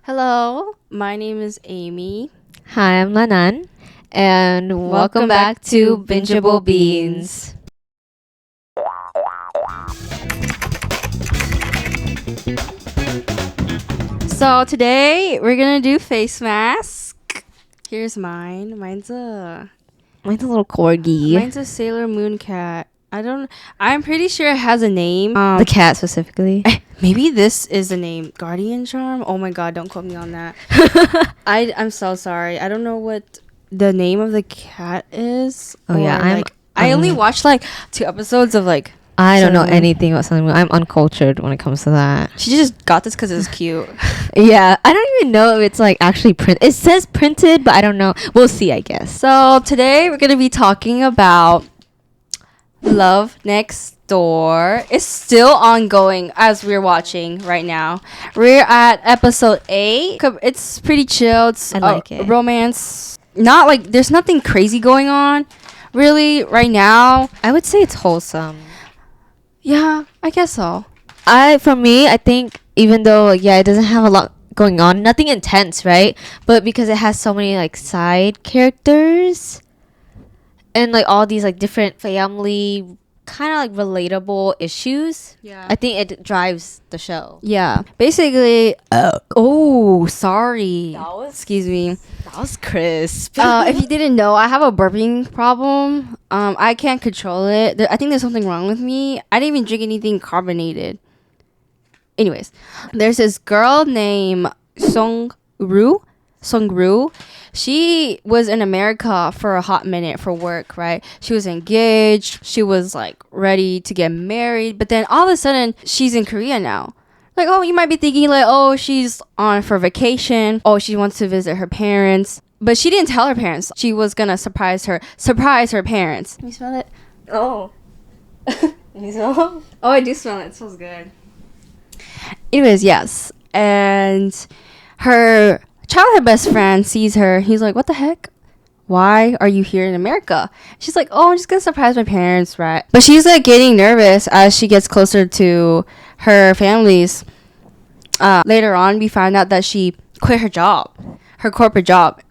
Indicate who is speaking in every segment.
Speaker 1: Hello, my name is Amy.
Speaker 2: Hi, I'm Lanan, and welcome back to Bingeable Beans.
Speaker 1: So today we're gonna do face mask. Here's mine. Mine's a
Speaker 2: little corgi.
Speaker 1: Mine's a Sailor Moon cat. I'm pretty sure it has a name.
Speaker 2: The cat specifically.
Speaker 1: Maybe this is the name. Guardian Charm? Oh my god, don't quote me on that. I'm so sorry. I don't know what the name of the cat is.
Speaker 2: Oh yeah,
Speaker 1: I only watched like 2 episodes of like
Speaker 2: I don't know anything about Sailor Moon. I'm uncultured when it comes to that.
Speaker 1: She just got this because it's cute.
Speaker 2: Yeah, I don't even know if it's like actually print. It says printed, but I don't know. We'll see, I guess.
Speaker 1: So today we're gonna be talking about Love Next Door. It's still ongoing as we're watching right now. We're at episode 8. It's pretty chill. It's
Speaker 2: I like it.
Speaker 1: Romance. Not like there's nothing crazy going on really right now.
Speaker 2: I would say it's wholesome.
Speaker 1: Yeah, I guess so.
Speaker 2: For me, I think even though it doesn't have a lot going on, nothing intense, right? But because it has so many like side characters and like all these like different family kind of like relatable issues,
Speaker 1: Yeah.
Speaker 2: I think it drives the show.
Speaker 1: Yeah. Basically, sorry. Excuse me.
Speaker 2: That was crisp.
Speaker 1: If you didn't know, I have a burping problem. I can't control it. I think there's something wrong with me. I didn't even drink anything carbonated. Anyways, there's this girl named Sungru. She was in America for a hot minute for work, right? She was engaged. She was like ready to get married. But then all of a sudden, she's in Korea now. Like, oh, you might be thinking like, oh, she's on for vacation. Oh, she wants to visit her parents. But she didn't tell her parents. She was gonna surprise her parents. Can you smell it?
Speaker 2: Oh. You smell?
Speaker 1: Oh, I do smell it. It smells good. Anyways, yes. And her childhood best friend sees her. He's like, what the heck? Why are you here in America? She's like, oh, I'm just gonna surprise my parents, right? But she's like getting nervous as she gets closer to her family's. Later on, we find out that she quit her job. Her corporate job.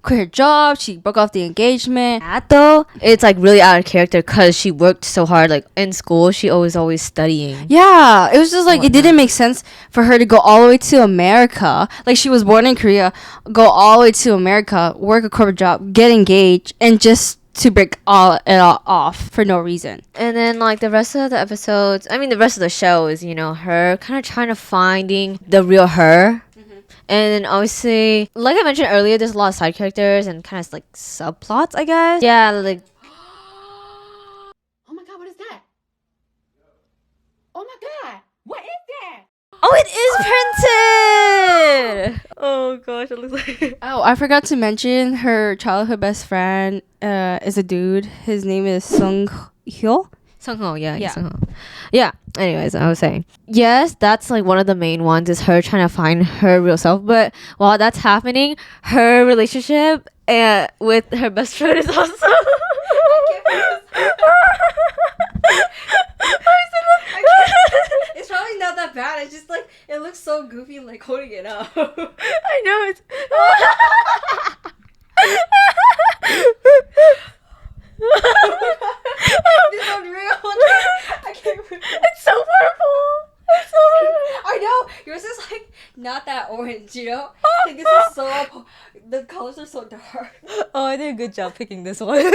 Speaker 1: She broke off the engagement.
Speaker 2: That though, it's like really out of character because she worked so hard. Like in school, she always studying.
Speaker 1: Yeah, it was just like it didn't make sense for her to go all the way to America. Like she was born in Korea, go all the way to America, work a corporate job, get engaged, and just to break it all off for no reason.
Speaker 2: And then like the rest of the episodes, the rest of the show is her kind of trying to finding the real her. And then obviously, like I mentioned earlier, there's a lot of side characters and kind of like subplots, I guess. Yeah, like.
Speaker 3: Oh my god, what is that? Oh my god, what is that?
Speaker 2: Oh, it is printed! Oh gosh, it looks like.
Speaker 1: Oh, I forgot to mention her childhood best friend is a dude. His name is Sung-hyo.
Speaker 2: Sung-ho, yeah.
Speaker 1: Yeah.
Speaker 2: Sung-ho. Yeah, anyways, I was saying. Yes, that's like one of the main ones is her trying to find her real self. But while that's happening, her relationship with her best friend is also...
Speaker 1: It's probably not that bad. It's just like, it looks so goofy like holding it up.
Speaker 2: I know, it's...
Speaker 1: This is unreal. I can't remember.
Speaker 2: It's so purple.
Speaker 1: I know. Yours is like not that orange, you know? Like this is so the colors are so dark.
Speaker 2: Oh, I did a good job picking this one.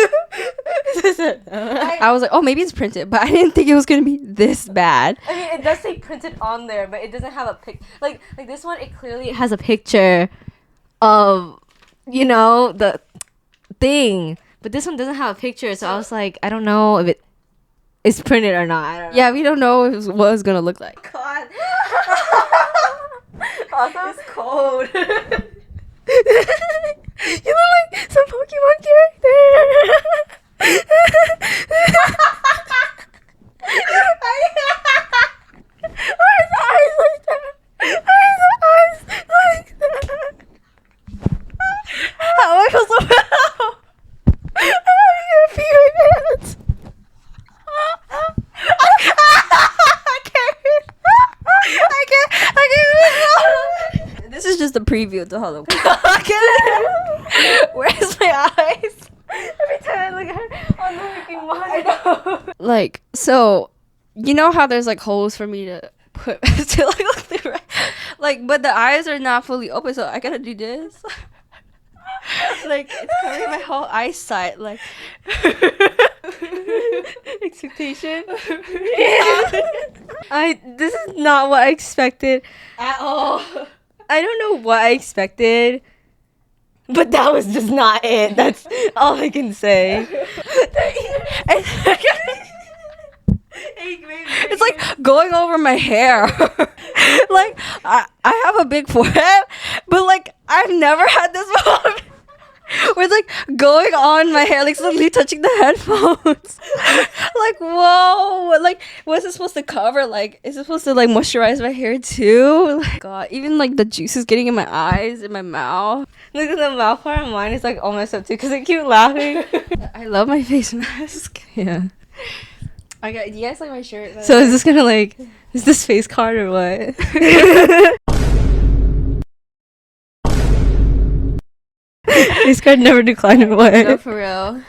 Speaker 1: I was like, oh, maybe it's printed, but I didn't think it was gonna be this bad.
Speaker 2: I mean, it does say printed on there, but it doesn't have a pic. Like this one, it clearly has a picture of, the thing. But this one doesn't have a picture, so I was like, I don't know if it is printed or not. I don't know.
Speaker 1: Yeah, we don't know what it's gonna look like.
Speaker 2: God. Also, it's cold. You look like some Pokemon character. Why is the eyes like that? Why is the eyes like that? How am I supposed to know? I'm having a fever dance. I can't.
Speaker 1: This is just the preview to Halloween. Where's my eyes? Every time I look at her on the freaking monitor. I know. Like, so, you know how there's like holes for me to put to like look through, right? Like, but the eyes are not fully open, so I gotta do this. Like, it's covering my whole eyesight. Like,
Speaker 2: Expectation. This is not what I expected
Speaker 1: at all.
Speaker 2: I don't know what I expected, but that was just not it. That's all I can say.
Speaker 1: It's like going over my hair. Like, I have a big forehead, but like I've never had this before. Where it's like going on my hair, like slowly touching the headphones. Like, whoa, like what's it supposed to cover? Like, is it supposed to like moisturize my hair too? Like, God, even like the juice is getting in my eyes, in my mouth.
Speaker 2: Look at the mouth part of mine is like all messed up too because I keep laughing.
Speaker 1: I love my face mask. Yeah. I got. Do you guys like my shirt?
Speaker 2: So is this gonna like, is this face card or what? Face card never declined or what?
Speaker 1: No, for real.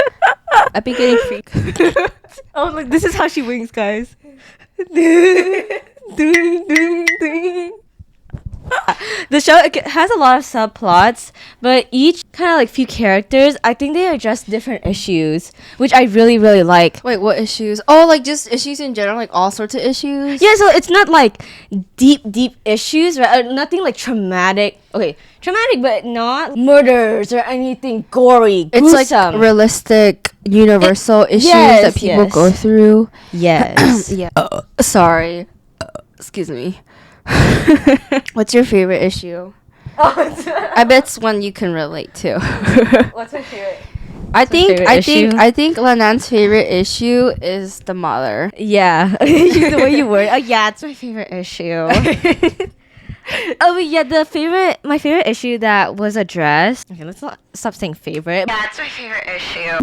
Speaker 1: I've been getting free.
Speaker 2: Oh, look, this is how she winks, guys. The show has a lot of subplots, but each kind of like few characters, I think they address different issues, which I really, really like.
Speaker 1: Wait, what issues? Oh, like just issues in general, like all sorts of issues?
Speaker 2: Yeah, so it's not like deep issues, right? Nothing like traumatic. Okay, traumatic, but not murders or anything gory,
Speaker 1: It's
Speaker 2: gruesome.
Speaker 1: like realistic, universal issues that people go through.
Speaker 2: Yes.
Speaker 1: Yeah. Sorry. Excuse me. What's your favorite issue? I bet it's one you can relate to.
Speaker 2: What's my favorite?
Speaker 1: I think
Speaker 2: issue?
Speaker 1: Lanan's favorite issue is the mother.
Speaker 2: Yeah, the way you word. Oh yeah, it's my favorite issue. Oh but yeah, my favorite issue that was addressed. Okay, let's not stop saying favorite.
Speaker 1: Yeah, it's my favorite issue.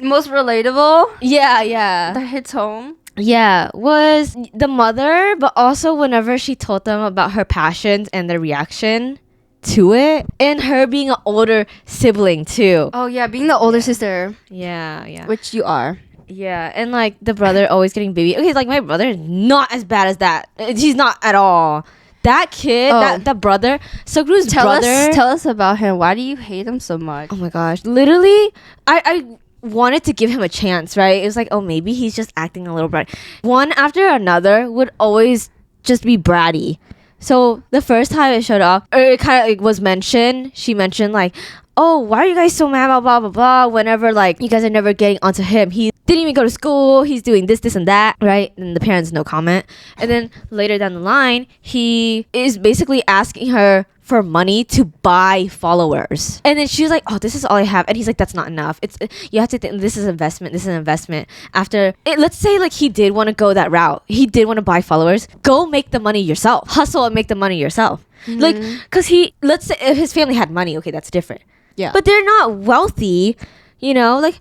Speaker 1: Most relatable.
Speaker 2: Yeah.
Speaker 1: That hits home.
Speaker 2: Yeah, was the mother, but also whenever she told them about her passions and their reaction to it, and her being an older sibling too.
Speaker 1: Oh yeah, being the older sister,
Speaker 2: Yeah.
Speaker 1: which you are.
Speaker 2: Yeah, and like the brother always getting baby. Okay, like my brother is not as bad as that. He's not at all. That kid, that brother, Sugru's brother.
Speaker 1: Tell us about him. Why do you hate him so much?
Speaker 2: Oh my gosh, literally, I wanted to give him a chance, right? It was like, oh, maybe he's just acting a little brat. One after another would always just be bratty. So the first time it showed up, or it kind of like was mentioned, she mentioned like, oh, why are you guys so mad about blah blah blah? Whenever like you guys are never getting onto him, he didn't even go to school. He's doing this and that, right? And the parents no comment. And then later down the line, he is basically asking her for money to buy followers. And then she was like, oh, this is all I have. And he's like, that's not enough. It's you have to think this is investment. This is an investment. After it, let's say like he did want to go that route. He did want to buy followers. Go make the money yourself. Hustle and make the money yourself.
Speaker 1: Mm-hmm.
Speaker 2: Like, cause let's say if his family had money, okay, that's different.
Speaker 1: Yeah.
Speaker 2: But they're not wealthy, you know, like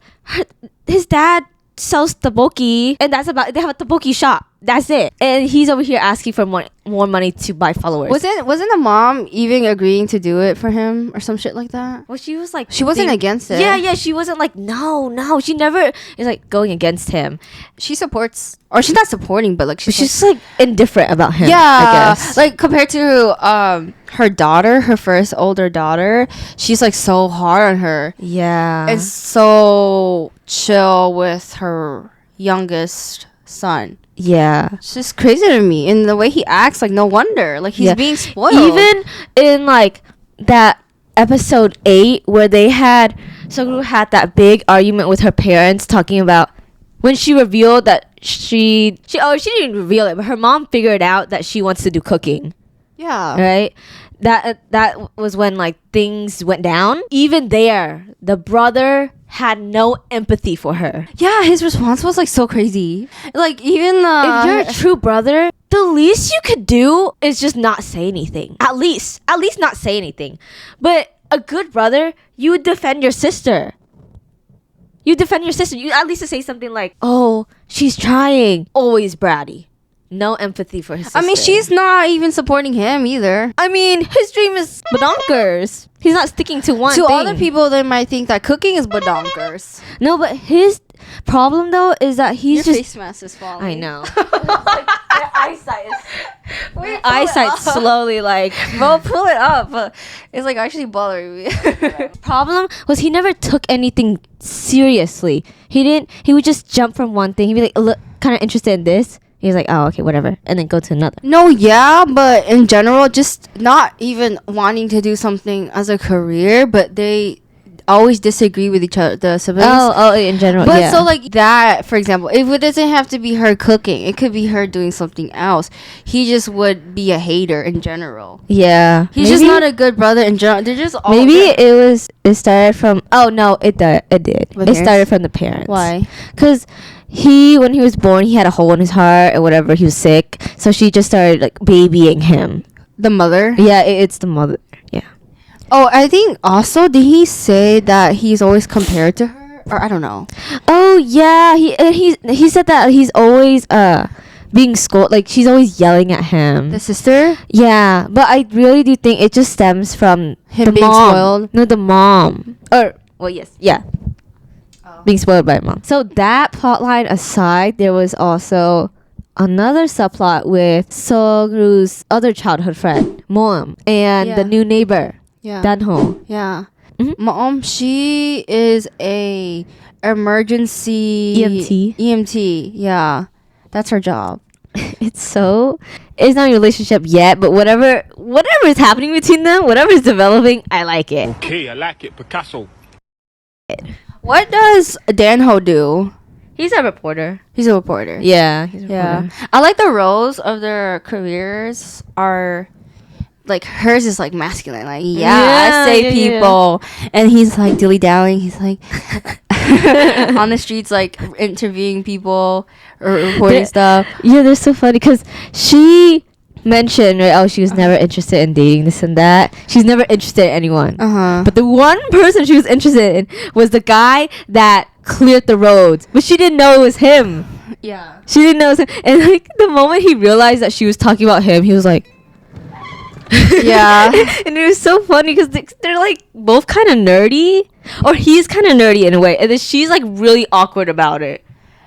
Speaker 2: his dad sells tteokbokki and that's about, they have a tteokbokki shop. That's it. And he's over here asking for more money to buy followers.
Speaker 1: Wasn't the mom even agreeing to do it for him or some shit like that?
Speaker 2: Well, she was like,
Speaker 1: she wasn't against it.
Speaker 2: Yeah, she wasn't like, no. She never is like going against him.
Speaker 1: She supports, or she's not supporting, but like
Speaker 2: she's like indifferent about him.
Speaker 1: Yeah,
Speaker 2: I guess.
Speaker 1: like compared to her daughter, her first older daughter, she's like so hard on her.
Speaker 2: Yeah,
Speaker 1: and so chill with her youngest son.
Speaker 2: Yeah,
Speaker 1: it's just crazy to me. And the way he acts, like no wonder, like he's being spoiled.
Speaker 2: Even in like that episode 8 where they had Sugru had that big argument with her parents talking about when she revealed that she didn't reveal it, but her mom figured out that she wants to do cooking.
Speaker 1: Yeah,
Speaker 2: right. That was when like things went down. Even there, the brother had no empathy for her.
Speaker 1: Yeah, his response was like so crazy. Like even
Speaker 2: if you're a true brother, the least you could do is just not say anything. At least not say anything. But a good brother, you would defend your sister. You at least say something like, "Oh, she's trying." Always bratty. no empathy for his sister.
Speaker 1: I mean, she's not even supporting him either.
Speaker 2: I mean, his dream is badonkers. He's not sticking to one
Speaker 1: To
Speaker 2: thing.
Speaker 1: other people, they might think that cooking is badonkers.
Speaker 2: No, but his problem though is that he's
Speaker 1: Your
Speaker 2: just.
Speaker 1: face mask is falling.
Speaker 2: I know.
Speaker 1: Their eyesight is.
Speaker 2: My eyesight slowly like.
Speaker 1: Well, pull it up. It's like actually bothering me.
Speaker 2: Problem was he never took anything seriously. He would just jump from one thing. He'd be like, look, kind of interested in this. He's like, oh, okay, whatever, and then go to another.
Speaker 1: No, yeah, but in general, just not even wanting to do something as a career, but they always disagree with each other, the siblings.
Speaker 2: Oh, in general,
Speaker 1: But
Speaker 2: yeah.
Speaker 1: so like that, for example, if it doesn't have to be her cooking, it could be her doing something else. He just would be a hater in general.
Speaker 2: Yeah,
Speaker 1: He's just not a good brother in general. They're just all
Speaker 2: Maybe it started from. Oh no, it did.
Speaker 1: With
Speaker 2: It
Speaker 1: parents?
Speaker 2: started from the parents.
Speaker 1: Why?
Speaker 2: Because when he was born, he had a hole in his heart or whatever. He was sick, so she just started like babying him.
Speaker 1: The mother?
Speaker 2: Yeah, it's the mother. Yeah.
Speaker 1: Oh, I think also did he say that he's always compared to her, or I don't know.
Speaker 2: Oh yeah, he said that he's always being scolded. Like she's always yelling at him.
Speaker 1: The sister?
Speaker 2: Yeah, but I really do think it just stems from
Speaker 1: Him
Speaker 2: the
Speaker 1: being
Speaker 2: mom.
Speaker 1: spoiled?
Speaker 2: No, the mom. Or well, yes, yeah. Being spoiled by mom. So that plot line aside, there was also another subplot with Sogru's other childhood friend, Moam, and
Speaker 1: Yeah.
Speaker 2: the new neighbor,
Speaker 1: Yeah.
Speaker 2: Danho.
Speaker 1: Yeah.
Speaker 2: Mhm.
Speaker 1: Mom, she is a emergency
Speaker 2: EMT.
Speaker 1: EMT. Yeah. That's her job.
Speaker 2: It's not a relationship yet, but whatever is happening between them, whatever is developing, I like it.
Speaker 4: Okay, I like it, Picasso.
Speaker 1: What does Danho do?
Speaker 2: He's a reporter.
Speaker 1: He's a reporter.
Speaker 2: Yeah, he's a
Speaker 1: Yeah.
Speaker 2: reporter.
Speaker 1: I like the roles of their careers are like hers is like masculine, like I save people, and he's like dilly dallying. He's like on the streets, like interviewing people or reporting stuff.
Speaker 2: Yeah, they're so funny because she mentioned, right, oh, she was never interested in dating this and that. She's never interested in anyone. But the one person she was interested in was the guy that cleared the roads, but she didn't know it was him.
Speaker 1: Yeah.
Speaker 2: She didn't know it was him. And like the moment he realized that she was talking about him, he was like,
Speaker 1: Yeah.
Speaker 2: and it was so funny because they're like both kind of nerdy, or he's kind of nerdy in a way, and then she's like really awkward about it.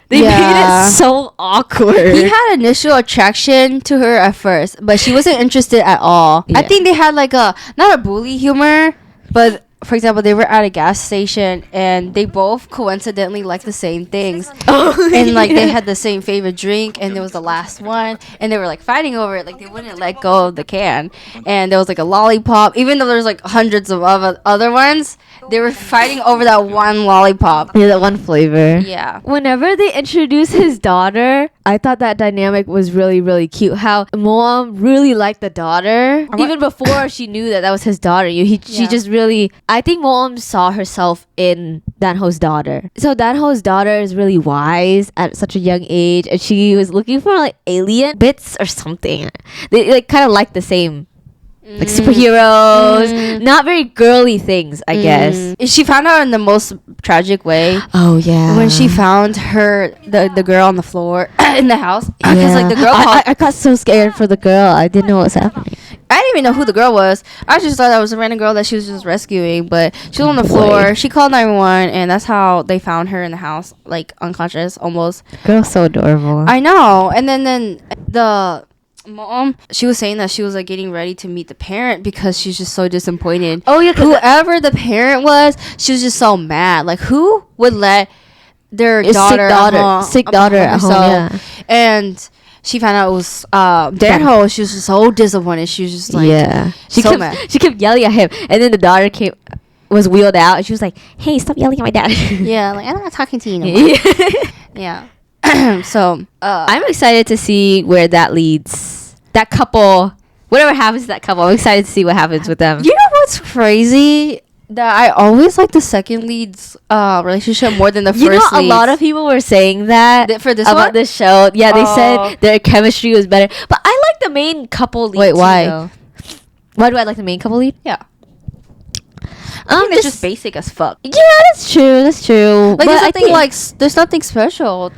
Speaker 2: They made
Speaker 1: Yeah.
Speaker 2: it so awkward.
Speaker 1: He had initial attraction to her at first, but she wasn't interested at all. I
Speaker 2: Yeah.
Speaker 1: think they had like not a bully humor, but for example, they were at a gas station and they both coincidentally liked the same things. And like they had the same favorite drink, and it was the last one, and they were like fighting over it, like they wouldn't let go of the can. And there was like a lollipop, even though there's like hundreds of other ones, they were fighting over that one lollipop.
Speaker 2: Yeah, that one flavor.
Speaker 1: Yeah.
Speaker 2: Whenever they introduced his daughter, I thought that dynamic was really, really cute. How mom really liked the daughter, even before she knew that was his daughter. She
Speaker 1: Yeah.
Speaker 2: just really, I think mom saw herself in Danho's daughter. So Danho's daughter is really wise at such a young age, and she was looking for like alien bits or something. They like kind of like the same. Like superheroes, not very girly things, I guess.
Speaker 1: She found out in the most tragic way.
Speaker 2: Oh yeah,
Speaker 1: When she found the girl on the floor in the house, because like the girl called,
Speaker 2: I got so scared for the girl. I didn't know what was happening.
Speaker 1: I didn't even know who the girl was. I just thought that was a random girl that she was just rescuing, but she was on the floor. She called 911, and that's how they found her in the house, like unconscious almost.
Speaker 2: Girl's so adorable.
Speaker 1: I know. And then the mom, she was saying that she was like getting ready to meet the parent because she's just so disappointed.
Speaker 2: Oh yeah,
Speaker 1: Whoever the parent was, she was just so mad. Like, who would let their
Speaker 2: sick
Speaker 1: daughter
Speaker 2: at home, yeah.
Speaker 1: And she found out it was Danho. She was just so disappointed. She was just like,
Speaker 2: yeah,
Speaker 1: mad.
Speaker 2: she kept yelling at him, and then the daughter was wheeled out, and she was like, "Hey, stop yelling at my dad."
Speaker 1: Yeah, like, I'm not talking to you no more. Yeah. So
Speaker 2: I'm excited to see where that leads. That couple, whatever happens to that couple, I'm excited to see what happens with them.
Speaker 1: you know what's crazy? That I always like the second lead's relationship more than the first.
Speaker 2: You know, a
Speaker 1: leads.
Speaker 2: lot of people were saying that
Speaker 1: For this
Speaker 2: about
Speaker 1: one?
Speaker 2: this show. Yeah, they
Speaker 1: Oh.
Speaker 2: said their chemistry was better. But I like the main couple lead.
Speaker 1: Wait,
Speaker 2: too,
Speaker 1: why?
Speaker 2: though. Why do I like the main couple lead?
Speaker 1: Yeah. I think it's just basic as fuck.
Speaker 2: Yeah, that's true. That's true.
Speaker 1: Like
Speaker 2: But
Speaker 1: there's
Speaker 2: I
Speaker 1: nothing
Speaker 2: think-
Speaker 1: there's nothing special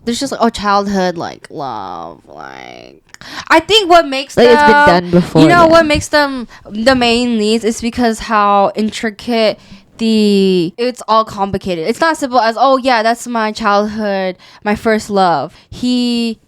Speaker 1: there's just like childhood like love, like I think what makes
Speaker 2: Like
Speaker 1: them,
Speaker 2: it's been done before.
Speaker 1: you know, what makes them the main leads is because how intricate it's all complicated. It's not simple as, oh yeah, that's my childhood, my first love. He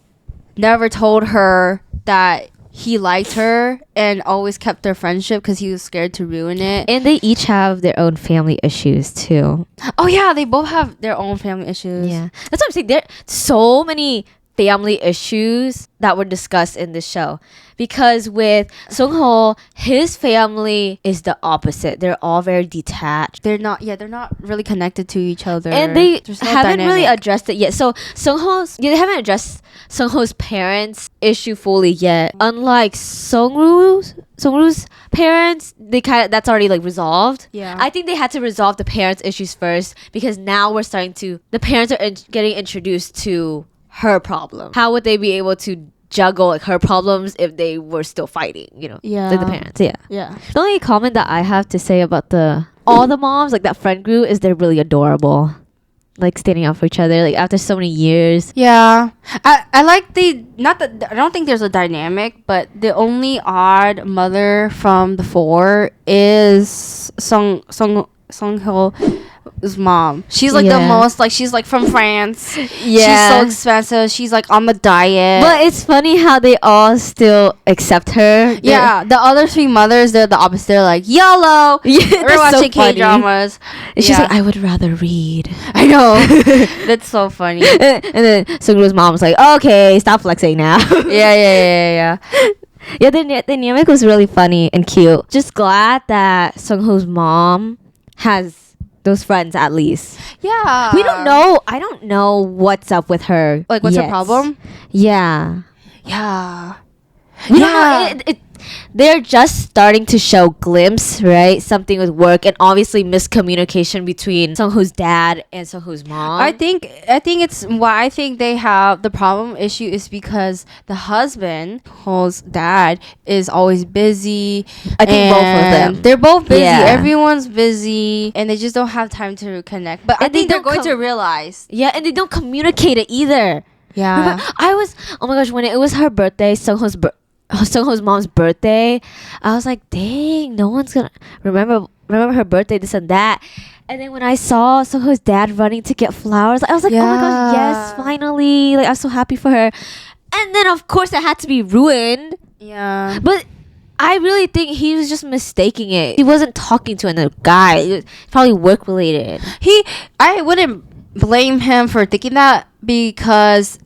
Speaker 1: never told her that he liked her and always kept their friendship because he was scared to ruin it.
Speaker 2: And they each have their own family issues too.
Speaker 1: Oh yeah, they both have their own family issues.
Speaker 2: Yeah, that's what I'm saying. There are so many family issues that were discussed in this show, because with Sung-ho, his family is the opposite. They're all very detached.
Speaker 1: They're not really connected to each other,
Speaker 2: And they
Speaker 1: There's no
Speaker 2: haven't really
Speaker 1: dynamic.
Speaker 2: addressed it yet. So they haven't addressed Sung-ho's parents issue fully yet. Unlike Sung-ru's parents, they that's already like resolved.
Speaker 1: Yeah.
Speaker 2: I think they had to resolve the parents' issues first, because now the parents are getting introduced to her problem. How would they be able to juggle like her problems if they were still fighting? You know,
Speaker 1: Yeah.
Speaker 2: like the parents. Yeah.
Speaker 1: Yeah.
Speaker 2: The only comment that I have to say about all the moms, like that friend group, is they're really adorable. Like standing up for each other, like after so many years.
Speaker 1: Yeah. I like I don't think there's a dynamic, but the only odd mother from the four is Sung-ho's mom. She's like the
Speaker 2: Yeah.
Speaker 1: most, like, she's like from France.
Speaker 2: Yeah.
Speaker 1: She's so expensive. She's like on the diet.
Speaker 2: But it's funny how they all still accept her.
Speaker 1: yeah, the other three mothers, they're the opposite. They're like, YOLO!
Speaker 2: Yeah,
Speaker 1: We're
Speaker 2: that's so
Speaker 1: watching
Speaker 2: funny.
Speaker 1: K-dramas.
Speaker 2: And she's like, I would rather read.
Speaker 1: I know. That's so funny.
Speaker 2: And then Sungru's mom's like, okay, stop flexing now.
Speaker 1: Yeah.
Speaker 2: Yeah, the dynamic was really funny and cute. Just glad that Sungho's mom has those friends at least.
Speaker 1: Yeah.
Speaker 2: We don't know. I don't know what's up with her.
Speaker 1: Like, what's her
Speaker 2: yet.
Speaker 1: problem?
Speaker 2: Yeah.
Speaker 1: Yeah.
Speaker 2: We don't know. They're just starting to show glimpse, right? Something with work, and obviously miscommunication between Sungho's dad and Sungho's mom.
Speaker 1: I think it's why I think they have the problem issue is because the husband, whose dad, is always busy.
Speaker 2: I think both of them.
Speaker 1: They're both busy.
Speaker 2: Yeah.
Speaker 1: Everyone's busy, and they just don't have time to connect. But I
Speaker 2: And they
Speaker 1: think they're
Speaker 2: don't
Speaker 1: going to realize.
Speaker 2: Yeah, and they don't communicate it either.
Speaker 1: Yeah.
Speaker 2: Remember, oh my gosh, when it was her birthday, Sungho's mom's birthday, I was like, dang, no one's gonna remember her birthday, this and that. And then when I saw Sungho's dad running to get flowers, I was like, oh my gosh, yes, finally. Like, I'm so happy for her. And then of course it had to be ruined.
Speaker 1: Yeah.
Speaker 2: But I really think he was just mistaking it. He wasn't talking to another guy. It was probably work related.
Speaker 1: I wouldn't blame him for thinking that because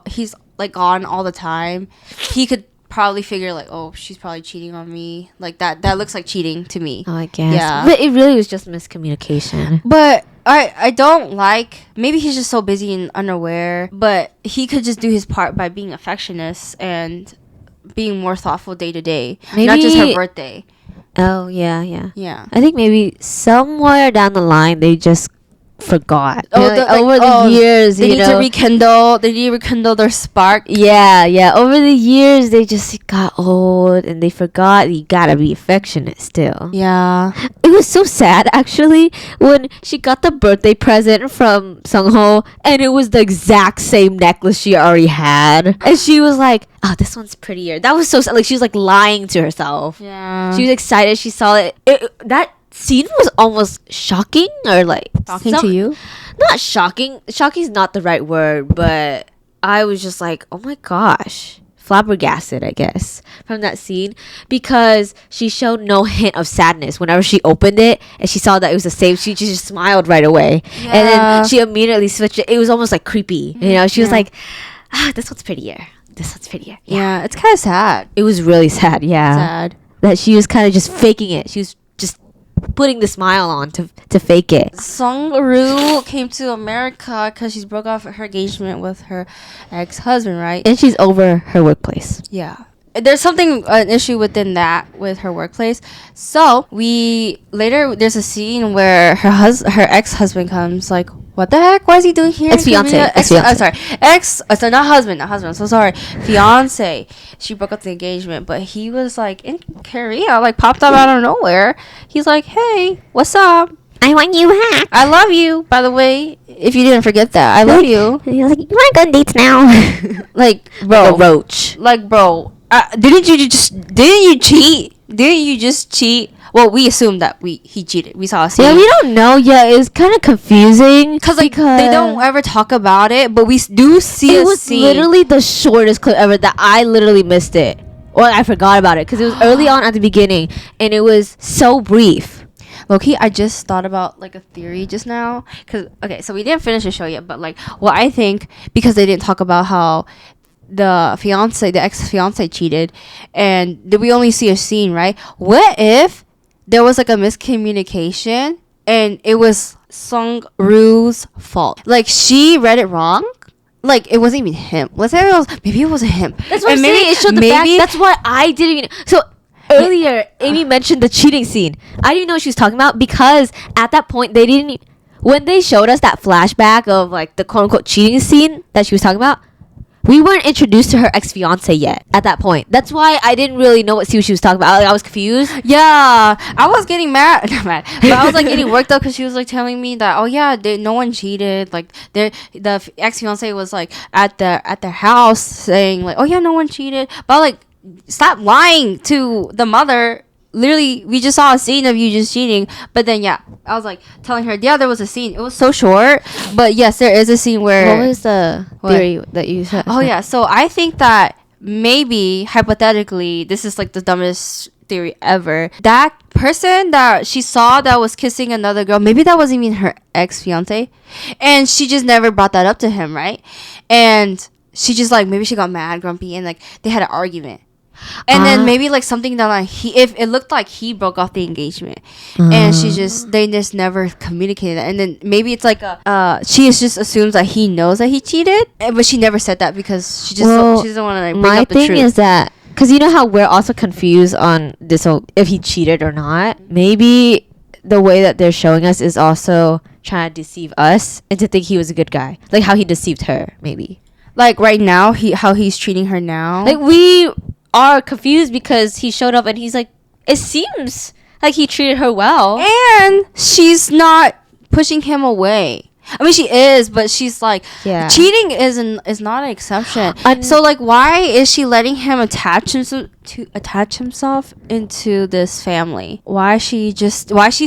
Speaker 1: he's like gone all the time. He could probably figure like, oh, she's probably cheating on me. Like that looks like cheating to me.
Speaker 2: Oh, I guess.
Speaker 1: Yeah.
Speaker 2: But it really was just miscommunication.
Speaker 1: But I don't like, maybe he's just so busy and unaware, but he could just do his part by being affectionate and being more thoughtful day to day. Not just her birthday.
Speaker 2: Oh, yeah.
Speaker 1: Yeah.
Speaker 2: I think maybe somewhere down the line they just forgot.
Speaker 1: Oh,
Speaker 2: Over the years,
Speaker 1: they
Speaker 2: you
Speaker 1: need
Speaker 2: know.
Speaker 1: They need to rekindle their spark.
Speaker 2: Yeah. Over the years, they just got old and they forgot you gotta be affectionate still.
Speaker 1: Yeah.
Speaker 2: It was so sad actually when she got the birthday present from Sungho and it was the exact same necklace she already had. And she was like, oh, this one's prettier. That was so sad. Like, she was like lying to herself.
Speaker 1: Yeah.
Speaker 2: She was excited. She saw it. That scene was almost shocking, or like
Speaker 1: Talking to you?
Speaker 2: Not shocking. Shocking is not the right word, but I was just like, oh my gosh, flabbergasted, I guess, from that scene, because she showed no hint of sadness whenever she opened it and she saw that it was the same. She just smiled right away, and then she immediately switched it. It was almost like creepy, you know. She was like, this one's prettier. This one's prettier.
Speaker 1: Yeah, it's kind of sad.
Speaker 2: It was really sad. Yeah,
Speaker 1: Sad.
Speaker 2: that she was kind of just faking it. She was just putting the smile on to fake it.
Speaker 1: Sung-ru came to America because she's broke off her engagement with her ex-husband, right?
Speaker 2: And she's over her workplace.
Speaker 1: Yeah. There's an issue within that with her workplace. So there's a scene where her ex-husband comes, like, what the heck? What is he doing here?
Speaker 2: Ex-fiance.
Speaker 1: I'm sorry. Not husband. I'm so sorry. Fiance. She broke up the engagement, but he was like in Korea, like popped up out of nowhere. He's like, hey, what's up?
Speaker 2: I want you back.
Speaker 1: I love you, by the way. If you didn't forget that, I love you.
Speaker 2: He was like, you want to go on dates now?
Speaker 1: Like, bro,
Speaker 2: a roach.
Speaker 1: like, bro, didn't you cheat? Didn't you just cheat? Well, we assumed that he cheated. We saw a scene.
Speaker 2: Yeah, we don't know. Yeah, it's kind of confusing
Speaker 1: because they don't ever talk about it, but we do see
Speaker 2: it
Speaker 1: a
Speaker 2: was
Speaker 1: scene.
Speaker 2: literally the shortest clip ever that I literally missed it, or I forgot about it because it was early on at the beginning and it was so brief.
Speaker 1: Loki, I just thought about like a theory just now. Cause okay, so we didn't finish the show yet, but like, what I think, because they didn't talk about how the ex-fiance cheated, and did we only see a scene, right? What if there was like a miscommunication and it was Sung-Ru's fault? Like, she read it wrong. Like, it wasn't even him. Let's say maybe it wasn't him.
Speaker 2: That's what I'm saying. It showed the back. That's why I didn't even. So earlier, Amy mentioned the cheating scene. I didn't know what she was talking about because at that point they didn't. When they showed us that flashback of like the quote unquote cheating scene that she was talking about, we weren't introduced to her ex-fiance yet at that point. That's why I didn't really know what she was talking about. Like, I was confused.
Speaker 1: Yeah, I was getting mad. Not mad, but I was like getting worked up because she was like telling me that, oh yeah, no one cheated. Like, the ex-fiance was like at their house saying like, oh yeah, no one cheated. But like, stop lying to the mother. Literally, we just saw a scene of you just cheating. But then, yeah, I was like telling her, yeah, there was a scene. It was so short, but yes, there is a scene where.
Speaker 2: What was the theory that you said?
Speaker 1: Oh yeah, so I think that maybe hypothetically, this is like the dumbest theory ever. That person that she saw that was kissing another girl, maybe that wasn't even her ex-fiance, and she just never brought that up to him, right? And she just like, maybe she got mad, grumpy, and like they had an argument. And then maybe like something that like if it looked like he broke off the engagement, and they just never communicated that. And then maybe it's like she just assumes that he knows that he cheated, but she never said that because she doesn't want to like bring up the truth.
Speaker 2: My thing is that because you know how we're also confused on this whole if he cheated or not. Maybe the way that they're showing us is also trying to deceive us into think he was a good guy, like how he deceived her. Maybe
Speaker 1: like right now how he's treating her now.
Speaker 2: Like we are confused because he showed up and he's like, it seems like he treated her well,
Speaker 1: and she's not pushing him away. I mean, she is, but she's like, cheating is not an exception. So like, why is she letting him attach himself into this family? Why is she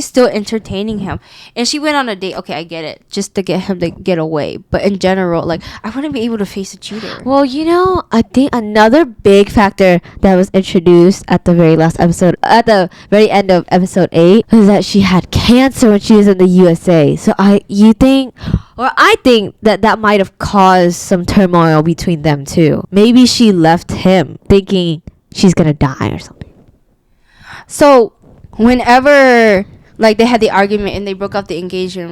Speaker 1: still entertaining him? And she went on a date. Okay, I get it, just to get him to get away. But in general, like, I wouldn't be able to face a cheater.
Speaker 2: Well, you know, I think another big factor that was introduced at the very last episode, at the very end of episode 8, was that she had cancer when she was in the USA. So I think that might have caused some turmoil between them too. Maybe she left him thinking she's gonna die or something.
Speaker 1: So whenever like they had the argument and they broke up the engagement,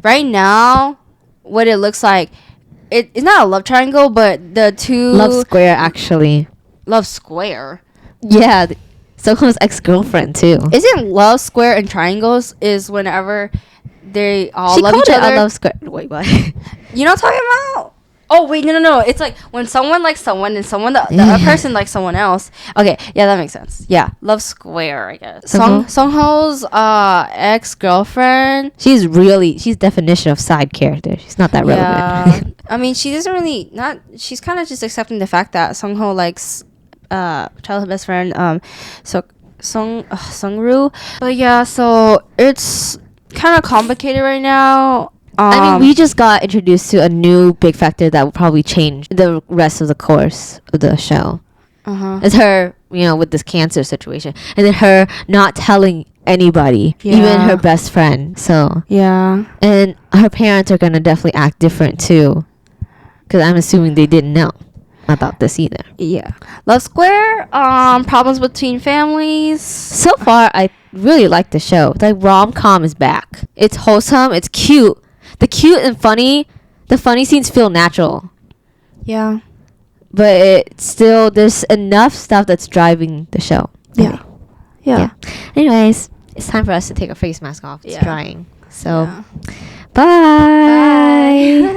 Speaker 1: right now what it looks like, it's not a love triangle, but the two
Speaker 2: love square. Actually,
Speaker 1: love square,
Speaker 2: yeah. Soko's ex-girlfriend too.
Speaker 1: Isn't love square and triangles is whenever they all
Speaker 2: she
Speaker 1: love each other?
Speaker 2: A love square. Wait, what?
Speaker 1: You know what I'm talking about? Oh wait, no. It's like when someone likes someone and the other person likes someone else. Okay, yeah, that makes sense. Yeah, love square, I guess. Sungho's ex-girlfriend.
Speaker 2: She's definition of side character. She's not that relevant.
Speaker 1: I mean, she doesn't really she's kind of just accepting the fact that Sungho likes childhood best friend Sung-Ru. But yeah, so it's kind of complicated right now.
Speaker 2: I mean, we just got introduced to a new big factor that will probably change the rest of the course of the show. It's her, with this cancer situation, and then her not telling anybody, even her best friend. So
Speaker 1: yeah,
Speaker 2: and her parents are gonna definitely act different too, because I'm assuming they didn't know about this either.
Speaker 1: Yeah, Love Square. Problems between families.
Speaker 2: So far, I really like the show. Like rom-com is back. It's wholesome. It's cute. The cute and funny, the funny scenes feel natural.
Speaker 1: Yeah.
Speaker 2: But it's still, there's enough stuff that's driving the show.
Speaker 1: Yeah.
Speaker 2: Anyways, it's time for us to take our face mask off. It's drying. So,
Speaker 1: yeah.
Speaker 2: Bye.